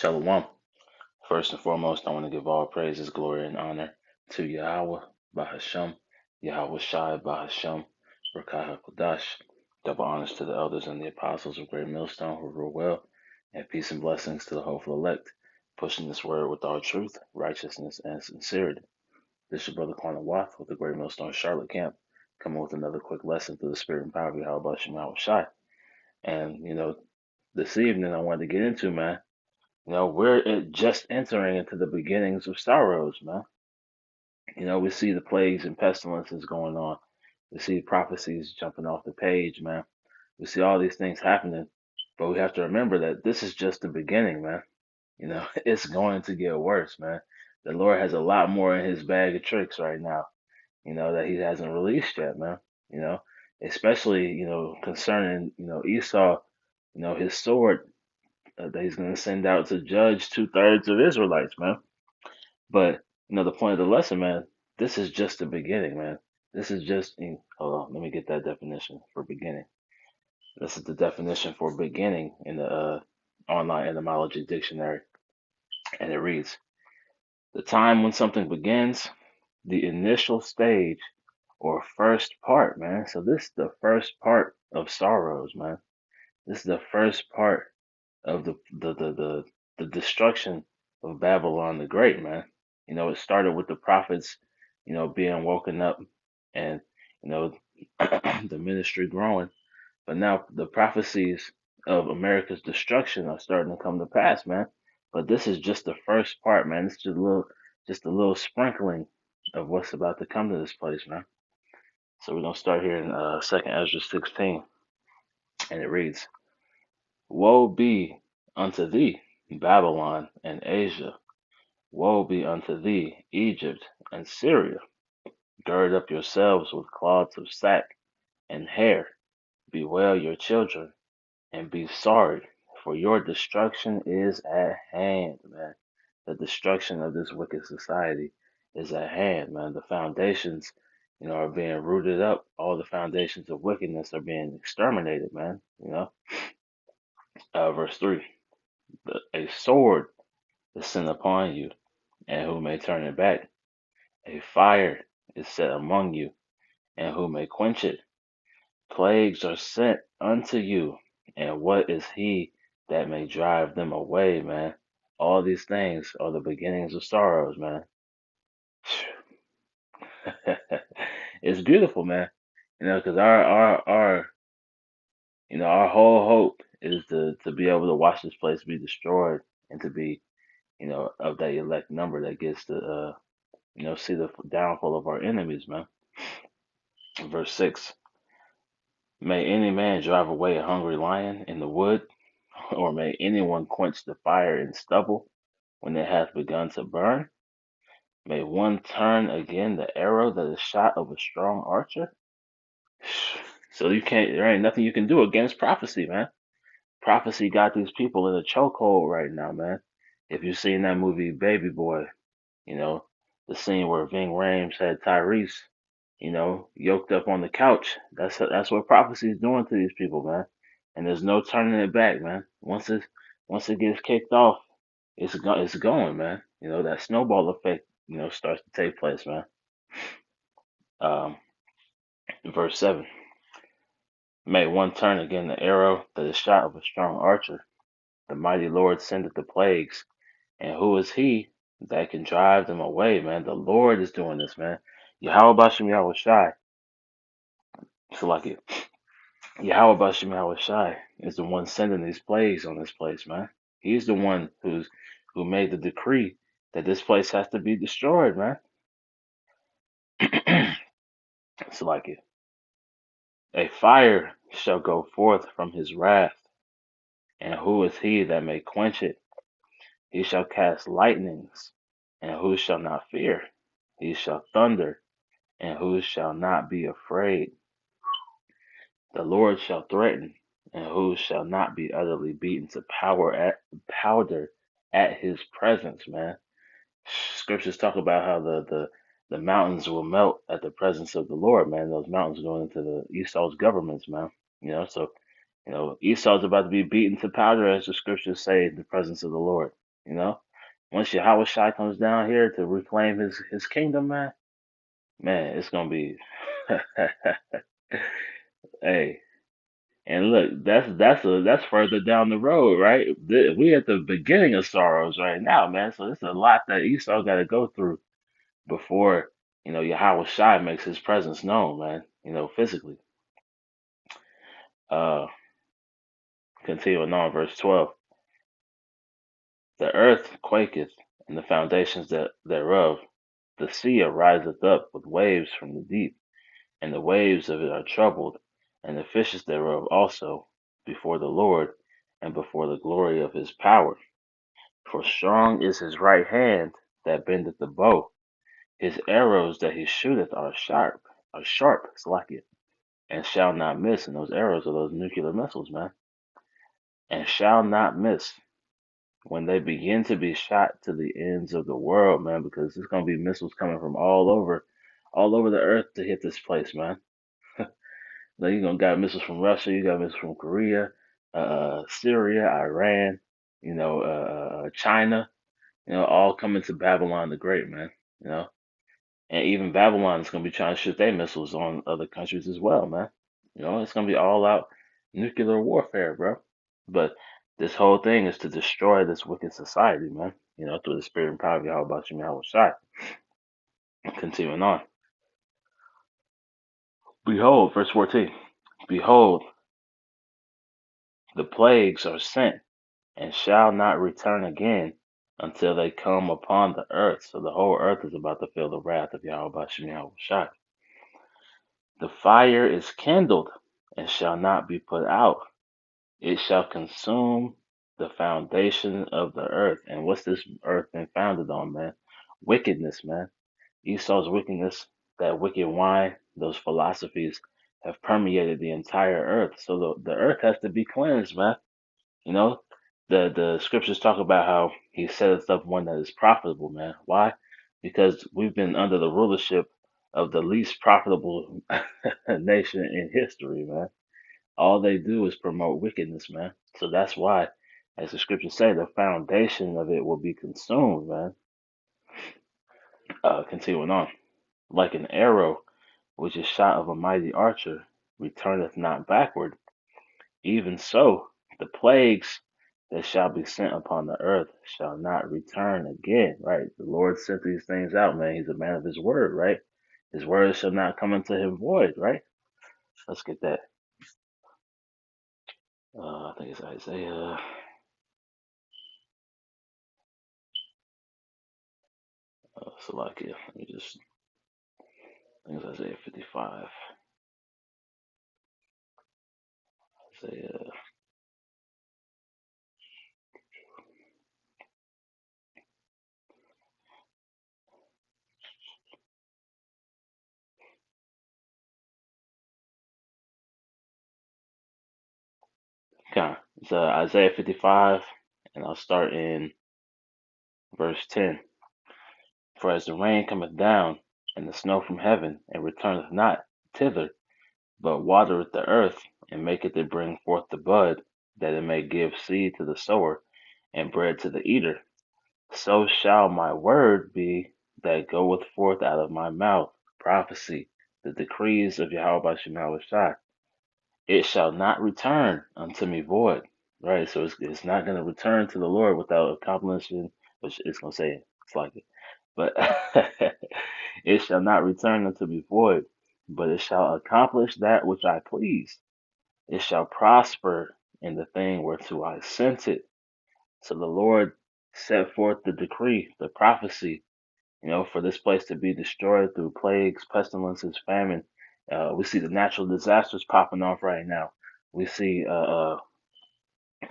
Shalom. First and foremost, I want to give all praises, glory, and honor to Yahweh, Bahasham, Yahweh Shai, Bahasham, Rakah HaKodash. Double honors to the elders and the apostles of Great Millstone who rule well, and peace and blessings to the hopeful elect, pushing this word with all truth, righteousness, and sincerity. This is your brother Quanah Wath with the Great Millstone Charlotte Camp, coming with another quick lesson through the spirit and power of Yahweh Yahweh Shai. And, this evening I wanted to get into, man. We're just entering into the beginnings of sorrows, man. We see the plagues and pestilences going on. We see prophecies jumping off the page, man. We see all these things happening, but we have to remember that this is just the beginning, man. It's going to get worse, man. The Lord has a lot more in his bag of tricks right now, that he hasn't released yet, man. You know, especially, concerning, Esau, his sword that he's going to send out to judge two-thirds of Israelites, man. But the point of the lesson, man, this is just the beginning, man. This is just hold on, let me get that definition for beginning. This is the definition for beginning in the online etymology dictionary, and it reads: the time when something begins, the initial stage or first part, man. So this is the first part of sorrows, man. This is the first part of the destruction of Babylon the Great, man. It started with the prophets, being woken up and, the ministry growing. But now the prophecies of America's destruction are starting to come to pass, man. But this is just the first part, man. It's just a little sprinkling of what's about to come to this place, man. So we're gonna start here in Second Ezra 16, and it reads, "Woe be unto thee, Babylon and Asia! Woe be unto thee, Egypt and Syria! Gird up yourselves with cloths of sack and hair, bewail your children, and be sorry, for your destruction is at hand," man. The destruction of this wicked society is at hand, man. The foundations, are being rooted up. All the foundations of wickedness are being exterminated, man. Verse 3: a sword is sent upon you, and who may turn it back? A fire is set among you, and who may quench it? Plagues are sent unto you, and what is he that may drive them away, man? All these things are the beginnings of sorrows, man. It's beautiful, man. Because our whole hope is to be able to watch this place be destroyed and to be, of that elect number that gets to, see the downfall of our enemies, man. Verse 6: may any man drive away a hungry lion in the wood, or may anyone quench the fire in stubble when it hath begun to burn? May one turn again the arrow that is shot of a strong archer? So there ain't nothing you can do against prophecy, man. Prophecy got these people in a chokehold right now, man. If you've seen that movie Baby Boy, you know, the scene where Ving Rhames had Tyrese, yoked up on the couch. That's what prophecy is doing to these people, man. And there's no turning it back, man. Once it gets kicked off, it's going, man. That snowball effect, starts to take place, man. Um, verse 7: may one turn again the arrow that is shot of a strong archer. The mighty Lord sendeth the plagues, and who is he that can drive them away, man? The Lord is doing this, man. Yahweh Bashem Yahweh Shai. So like it. Yahweh Bashem Yahweh Shai is the one sending these plagues on this place, man. He's the one who made the decree that this place has to be destroyed, man. So like it. A fire shall go forth from his wrath, and who is he that may quench it? He shall cast lightnings, and who shall not fear? He shall thunder, and who shall not be afraid? The Lord shall threaten, and who shall not be utterly beaten to powder at his presence, man. Scriptures talk about how the mountains will melt at the presence of the Lord, man. Those mountains going into the Esau's governments, man. So Esau's about to be beaten to powder, as the scriptures say, in the presence of the Lord. You know, once Yahweh Shai comes down here to reclaim his kingdom, man, it's gonna be. Hey, and look, that's further down the road, right? We at the beginning of sorrows right now, man. So it's a lot that Esau got to go through before Yahweh Shai makes his presence known, man. Physically. Uh, Continuing on, verse 12: the earth quaketh, and the foundations thereof. The sea ariseth up with waves from the deep, and the waves of it are troubled, and the fishes thereof also, before the Lord, and before the glory of his power. For strong is his right hand that bendeth the bow. His arrows that he shooteth are sharp, Salakia, and shall not miss. And those arrows are those nuclear missiles, man, and shall not miss when they begin to be shot to the ends of the world, man, because there's gonna be missiles coming from all over the earth to hit this place, man. Like you gonna got missiles from Russia, you got missiles from Korea, Syria, Iran, China, all coming to Babylon the Great, man. You know, and even Babylon is gonna be trying to shoot their missiles on other countries as well, man. It's gonna be all out nuclear warfare, bro. But this whole thing is to destroy this wicked society, man. Through the spirit and power of Yahweh Bashim Yahweh Shai. Continuing on. Behold, verse 14. Behold, the plagues are sent and shall not return again until they come upon the earth. So the whole earth is about to feel the wrath of Yahweh Bashim Yahweh Shai. The fire is kindled and shall not be put out. It shall consume the foundation of the earth. And what's this earth been founded on, man? Wickedness, man. Esau's wickedness, that wicked wine, those philosophies have permeated the entire earth. So the earth has to be cleansed, man. You know, the scriptures talk about how he setteth up one that is profitable, man. Why? Because we've been under the rulership of the least profitable nation in history, man. All they do is promote wickedness, man. So that's why, as the scriptures say, the foundation of it will be consumed, man. Continuing on, like an arrow which is shot of a mighty archer, returneth not backward. Even so, the plagues that shall be sent upon the earth shall not return again, right? The Lord sent these things out, man. He's a man of his word, right? His word shall not come into him void, right? Let's get that. I think it's Isaiah. Salakia. Let me just, I think it's Isaiah 55. Isaiah. Okay. It's Isaiah 55, and I'll start in verse 10. For as the rain cometh down, and the snow from heaven, and returneth not thither, but watereth the earth, and maketh it bring forth the bud, that it may give seed to the sower, and bread to the eater. So shall my word be that goeth forth out of my mouth, prophecy, the decrees of Yahweh Bashim Yahweh Shai. It shall not return unto me void. Right? So it's not going to return to the Lord without accomplishing, which it's going to say, it's like it. But it shall not return unto me void, but it shall accomplish that which I please. It shall prosper in the thing whereto I sent it. So the Lord set forth the decree, the prophecy, for this place to be destroyed through plagues, pestilences, famine. We see the natural disasters popping off right now. We see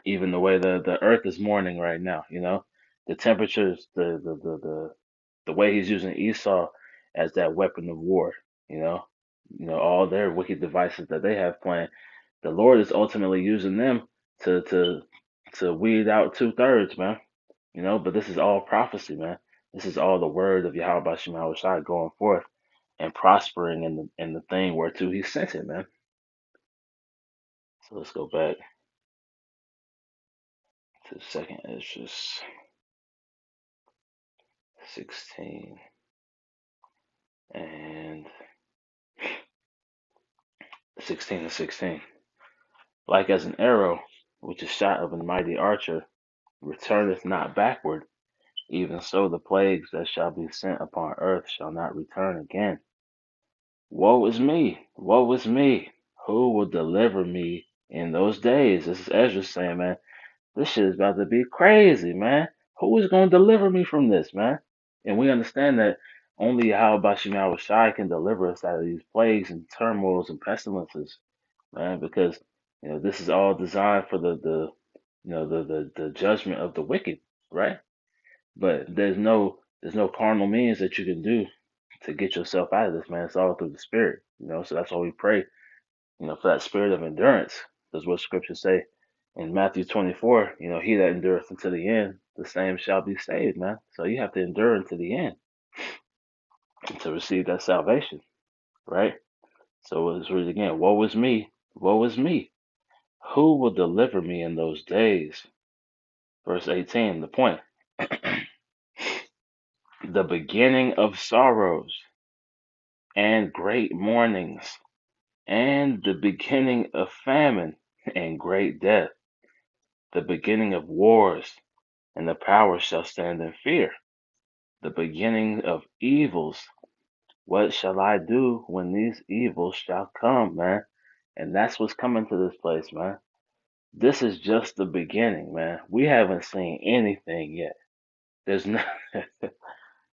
even the way the earth is mourning right now. The temperatures, the way he's using Esau as that weapon of war. You know, all their wicked devices that they have planned. The Lord is ultimately using them to weed out 2/3, man. But this is all prophecy, man. This is all the word of Yahweh Bashim Yahweh Shai going forth and prospering in the thing whereto he sent it, man. So let's go back to the second Esdras. 16 and 16. Like as an arrow which is shot of a mighty archer returneth not backward, even so the plagues that shall be sent upon earth shall not return again. Woe is me! Woe is me! Who will deliver me in those days? This is Ezra saying, man, this shit is about to be crazy, man. Who is going to deliver me from this, man? And we understand that only Yahweh Shai Shai can deliver us out of these plagues and turmoils and pestilences, man, because this is all designed for the judgment of the wicked, right? But there's no carnal means that you can do to get yourself out of this, man. It's all through the Spirit, So that's why we pray, for that spirit of endurance. That's what Scriptures say in Matthew 24. He that endureth unto the end, the same shall be saved, man. So you have to endure unto the end to receive that salvation, right? So let's read it again. Woe is me! Woe is me! Who will deliver me in those days? Verse 18, the point. The beginning of sorrows and great mournings, and the beginning of famine and great death, the beginning of wars, and the powers shall stand in fear, the beginning of evils. What shall I do when these evils shall come, man? And that's what's coming to this place, man. This is just the beginning, man. We haven't seen anything yet. There's no,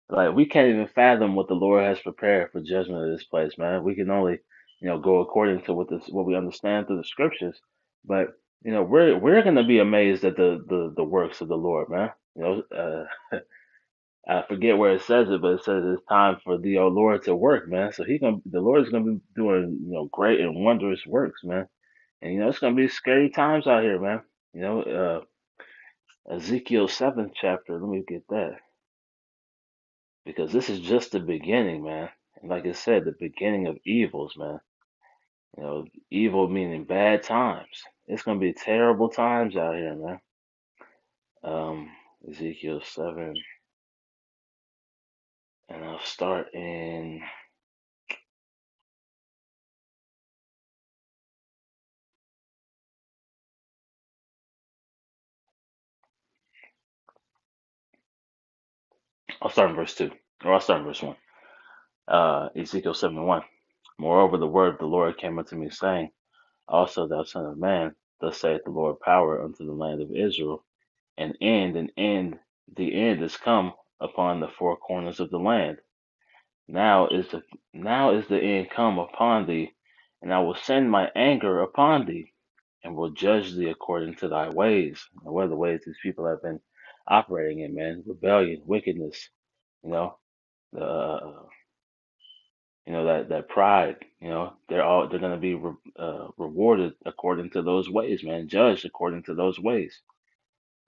like, we can't even fathom what the Lord has prepared for judgment of this place, man. We can only, go according to what we understand through the scriptures. But we're gonna be amazed at the works of the Lord, man. I forget where it says it, but it says it's time for the Lord to work, man. So the Lord is gonna be doing, great and wondrous works, man. And it's gonna be scary times out here, man. Ezekiel 7th chapter. Let me get that, because this is just the beginning, man. And like I said, the beginning of evils, man. Evil meaning bad times. It's gonna be terrible times out here, man. Ezekiel 7, and I'll start in. I'll start in verse 2, or I'll start in verse 1. Ezekiel 7:1. Moreover, the word of the Lord came unto me, saying, also, thou son of man, thus saith the Lord power unto the land of Israel, the end is come upon the four corners of the land. Now is the end come upon thee, and I will send my anger upon thee, and will judge thee according to thy ways. And what are the ways these people have been operating in, man? Rebellion, wickedness, you know, the that pride. They're gonna be rewarded according to those ways, man. Judged according to those ways,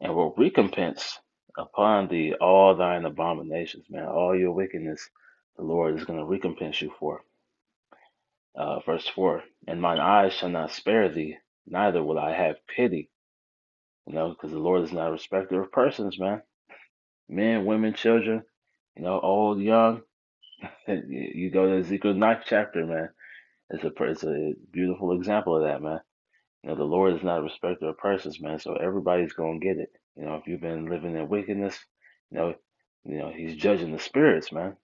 and will recompense upon thee all thine abominations, man. All your wickedness, the Lord is gonna recompense you for. Verse 4, and mine eyes shall not spare thee, neither will I have pity. Because the Lord is not a respecter of persons, man. Men, women, children, old, young. You go to Ezekiel 9th chapter, man. It's a beautiful example of that, man. The Lord is not a respecter of persons, man. So everybody's gonna get it. If you've been living in wickedness, you know, He's judging the spirits, man.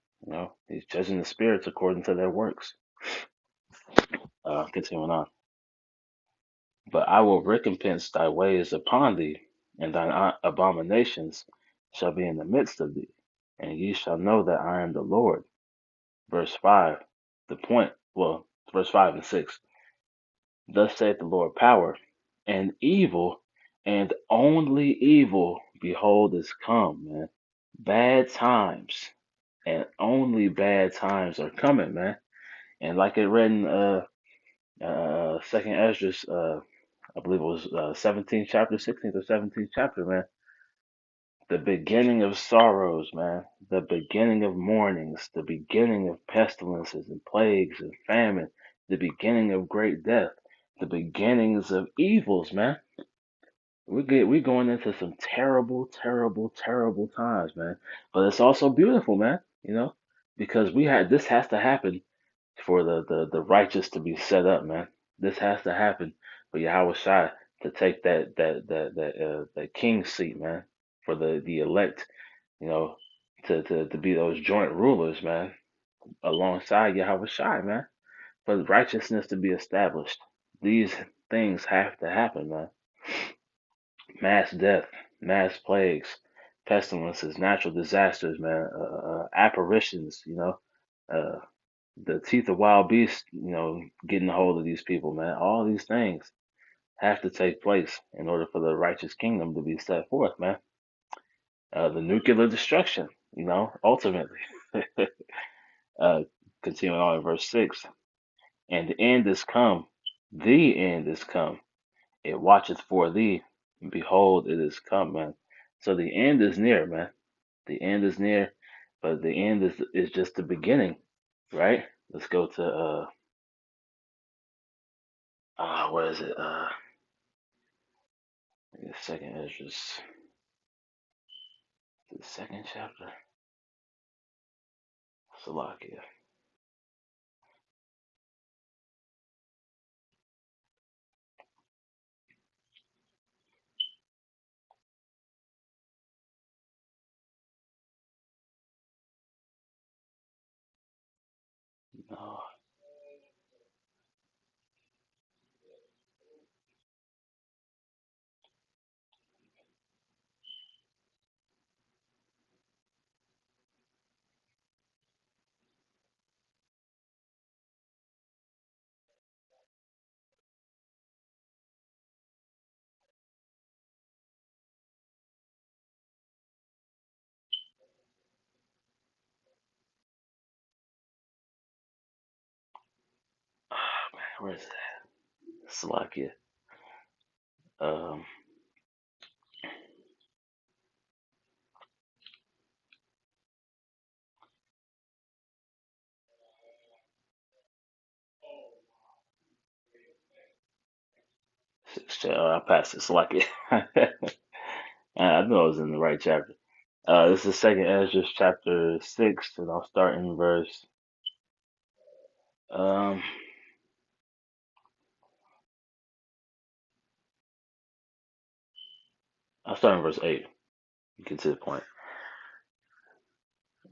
He's judging the spirits according to their works. Continuing on. But I will recompense thy ways upon thee, and thine abominations shall be in the midst of thee, and ye shall know that I am the Lord. Verse 5, the point, well, verse 5 and 6. Thus saith the Lord power, and evil, and only evil, behold, is come, man. Bad times, and only bad times are coming, man. And like it read in Second Esdras, I believe it was 17th chapter, 16th or 17th chapter, man. The beginning of sorrows, man. The beginning of mournings. The beginning of pestilences and plagues and famine. The beginning of great death. The beginnings of evils, man. We going into some terrible, terrible, terrible times, man. But it's also beautiful, man. You know, because we had this has to happen for the righteous to be set up, man. This has to happen for Yahweh Shai to take that king seat, man. For the elect, you know, to be those joint rulers, man, alongside Yahweh Shai, man. For righteousness to be established, these things have to happen, man. Mass death, mass plagues, pestilences, natural disasters, man, apparitions, uh, the teeth of wild beasts, getting a hold of these people, man. All these things have to take place in order for the righteous kingdom to be set forth, man. The nuclear destruction, ultimately. uh, Continuing on in verse 6, and the end is come, the end is come. It watcheth for thee. Behold, it is come, man. So the end is near, man. The end is near, but the end is just the beginning, right? Let's go to where is it? The second Esdras, the second chapter, Salakia. No, man, where is it? Salakia. Um, I passed it. Salakia. I knew I was in the right chapter. This is second Esdras chapter 6, and I'll start in verse. Um, I'll start in verse 8. Get to the point.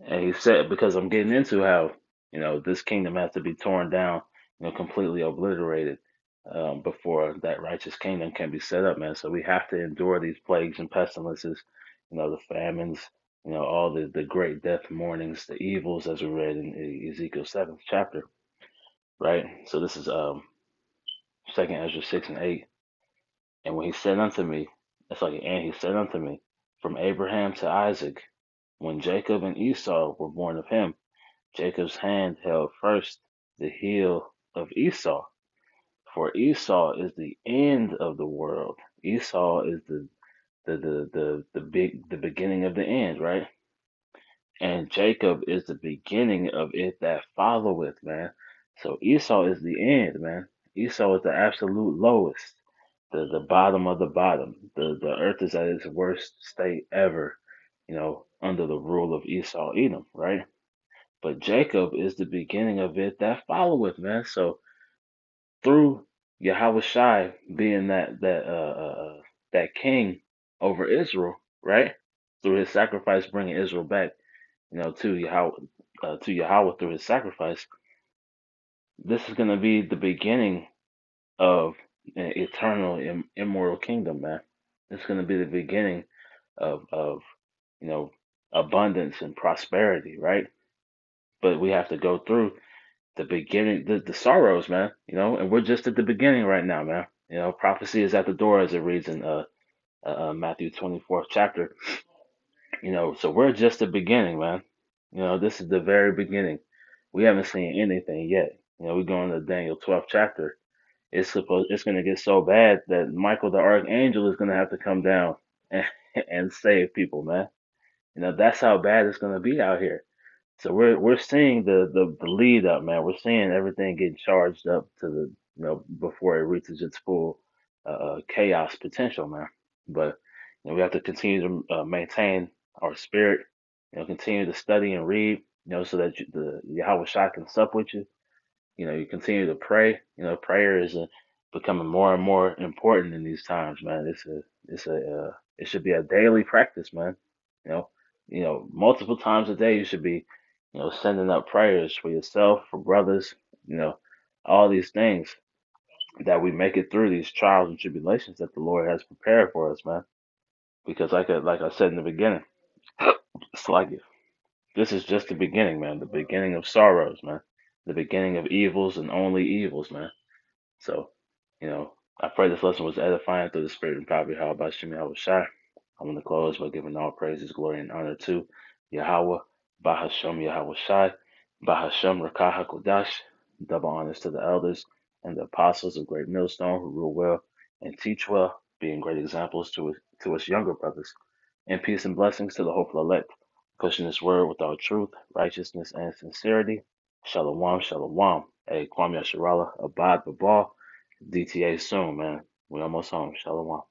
And he said, because I'm getting into how, this kingdom has to be torn down, completely obliterated, before that righteous kingdom can be set up, man. So we have to endure these plagues and pestilences, the famines, all the great death mournings, the evils, as we read in Ezekiel 7th chapter, right? So this is second Ezra 6 and 8. And when he said unto me, it's like, and he said unto me, from Abraham to Isaac, when Jacob and Esau were born of him, Jacob's hand held first the heel of Esau, for Esau is the end of the world. Esau is the beginning of the end, right? And Jacob is the beginning of it that followeth, man. So Esau is the end, man. Esau is the absolute lowest, the bottom of the bottom. The earth is at its worst state ever, under the rule of Esau, Edom, right? But Jacob is the beginning of it that followeth, man. So through Yahweh Shai being that king over Israel, right? Through his sacrifice, bringing Israel back, to Yahweh through his sacrifice. This is going to be the beginning of an eternal, immortal kingdom, man. It's going to be the beginning of you know abundance and prosperity, right? But we have to go through the beginning, the sorrows, man. And we're just at the beginning right now, man. Prophecy is at the door, as it reads in Matthew 24th chapter. So we're just the beginning, man. This is the very beginning. We haven't seen anything yet. We're going to Daniel 12th chapter. It's going to get so bad that Michael the archangel is going to have to come down and, and save people, man. That's how bad it's going to be out here. So we're seeing the lead up, man. We're seeing everything getting charged up to the before it reaches its full chaos potential, man. But we have to continue to maintain our spirit. Continue to study and read. So that the Yahweh Shai can sup with you. You continue to pray. Prayer is becoming more and more important in these times, man. It should be a daily practice, man. You know, multiple times a day you should be, sending up prayers for yourself, for brothers, you know, all these things that we make it through these trials and tribulations that the Lord has prepared for us, man. Because like I said in the beginning, it's like this is just the beginning, man. The beginning of sorrows, man. The beginning of evils and only evils, man. So, I pray this lesson was edifying through the spirit and power of Yahweh by Shem Yahweh Shai. I'm going to close by giving all praises, glory, and honor to Yahweh, Bahashem Yahweh Shai, Bahashem Rakah HaKodash, double honors to the elders and the apostles of Great Millstone who rule well and teach well, being great examples to us younger brothers. And peace and blessings to the hopeful elect, pushing this word with all truth, righteousness, and sincerity. Shalom, shalom. Hey, Kwame Yasharala, Abad Babal. DTA soon, man. We almost home. Shalom.